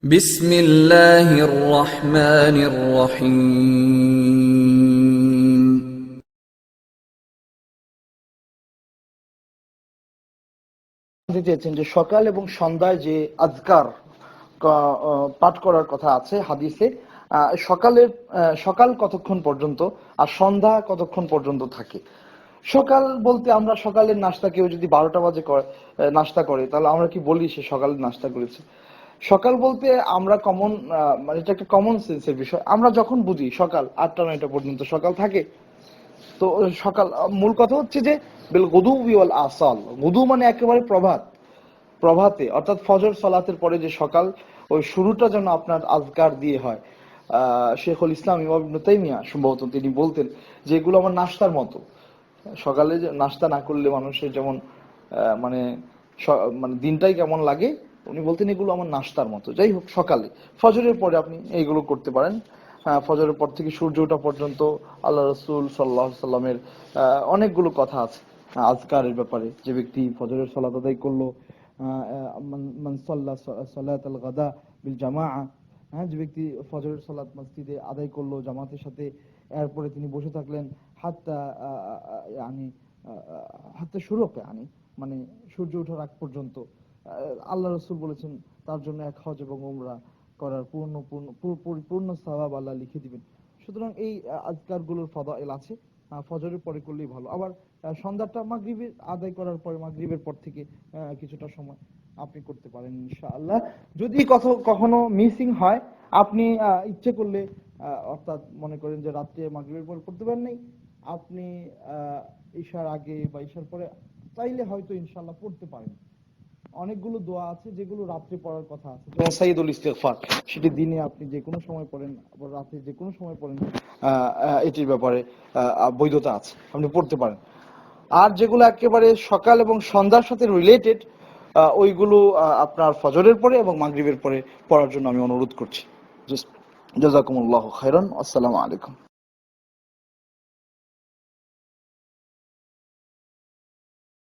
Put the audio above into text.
بسم الله الرحمن الرحيم চেয়েছেন যে সকাল এবং সন্ধ্যায় যে আজকার পাঠ করার কথা আছে হাদিসে, সকাল কতক্ষণ পর্যন্ত আর সন্ধ্যা কতক্ষণ পর্যন্ত থাকে। সকাল বলতে আমরা সকালের নাস্তা, কেউ যদি 12টা বাজে নাস্তা করে, তাহলে আমরা কি বলি সে সকালের নাস্তা করেছে? সকাল বলতে আমরা মানে এটা একটা কমন সেন্সের বিষয়। আমরা যখন বুঝি সকাল 8টা 9টা পর্যন্ত সকাল থাকে, তো সকাল মূল কথা হচ্ছে যে বিল গুদুবি ওয়াল আসাল। গুদু মানে একেবারে প্রভাতে, অর্থাৎ ফজর সালাতের পরে যে সকাল, ওই শুরুটা যেন আপনার আজকার দিয়ে হয়। শেখুল ইসলাম ইমাম ইবনে তাইমিয়া সম্ভবত তিনি বলতেন যে এগুলো আমার নাস্তার মতো। সকালে যে নাস্তা না করলে মানুষের যেমন মানে মানে দিনটাই কেমন লাগে, উনি বলতেন এগুলো আমার নাস্তার মতো। যাই হোক, সকালে ফজরের পরে আপনি এইগুলো করতে পারেন। ফজরের পর থেকে সূর্য ওঠা পর্যন্ত আল্লাহ রসুল সাল্লাল্লাহু আলাইহি সাল্লামের অনেকগুলো কথা আছে আজকারের ব্যাপারে। যে ব্যক্তি ফজরের সালাত আদায় করলো, মান সাল্লা সালাতাল গাদা বিল জামাআ, যে ব্যক্তি ফজরের সালাত মসজিদে আদায় করলো জামাতের সাথে, এরপরে তিনি বসে থাকলেন হাত্তা ইয়ানি হাত্তা শুরুক, মানে সূর্য ওঠার আগ পর্যন্ত, আল্লাহ রসুল বলেছেন তার জন্য এক হজ এবং উমরা করার পূর্ণ সওয়াব আল্লাহ লিখে দিবেন। সুতরাং এই আজকারগুলোর ফাদাইল আছে, ফজরের পরে করলেই ভালো। আবার সন্ধ্যাটা মাগরিবের আদায় করার পরে, মাগরিবের পর থেকে কিছুটা সময় আপনি করতে পারেন ইনশাআল্লাহ। যদি কখনো মিসিং হয়, আপনি ইচ্ছে করলে, অর্থাৎ মনে করেন যে রাত্রে মাগরিবের পর করতে পারেন নাই, আপনি ঈশার আগে বা ঈশার পরে চাইলে হয়তো ইনশাআল্লাহ পড়তে পারেন। অনেকগুলো দোয়া আছে যেগুলো রাত্রে পড়ার কথা আছে, যেমন সাইয়্যিদুল ইস্তিগফার, সেটি দিনে আপনি যে কোনো সময় পড়েন, আবার রাতে যে কোনো সময় পড়েন, এটির ব্যাপারে বৈধতা আছে, আপনি পড়তে পারেন। আর যেগুলো একেবারে সকাল এবং সন্ধ্যার সাথে রিলেটেড, ওইগুলো আপনার ফজরের পরে এবং মাগরিবের পরে পড়ার জন্য আমি অনুরোধ করছি। জাযাকুমুল্লাহু খাইরান। আসসালামু আলাইকুম।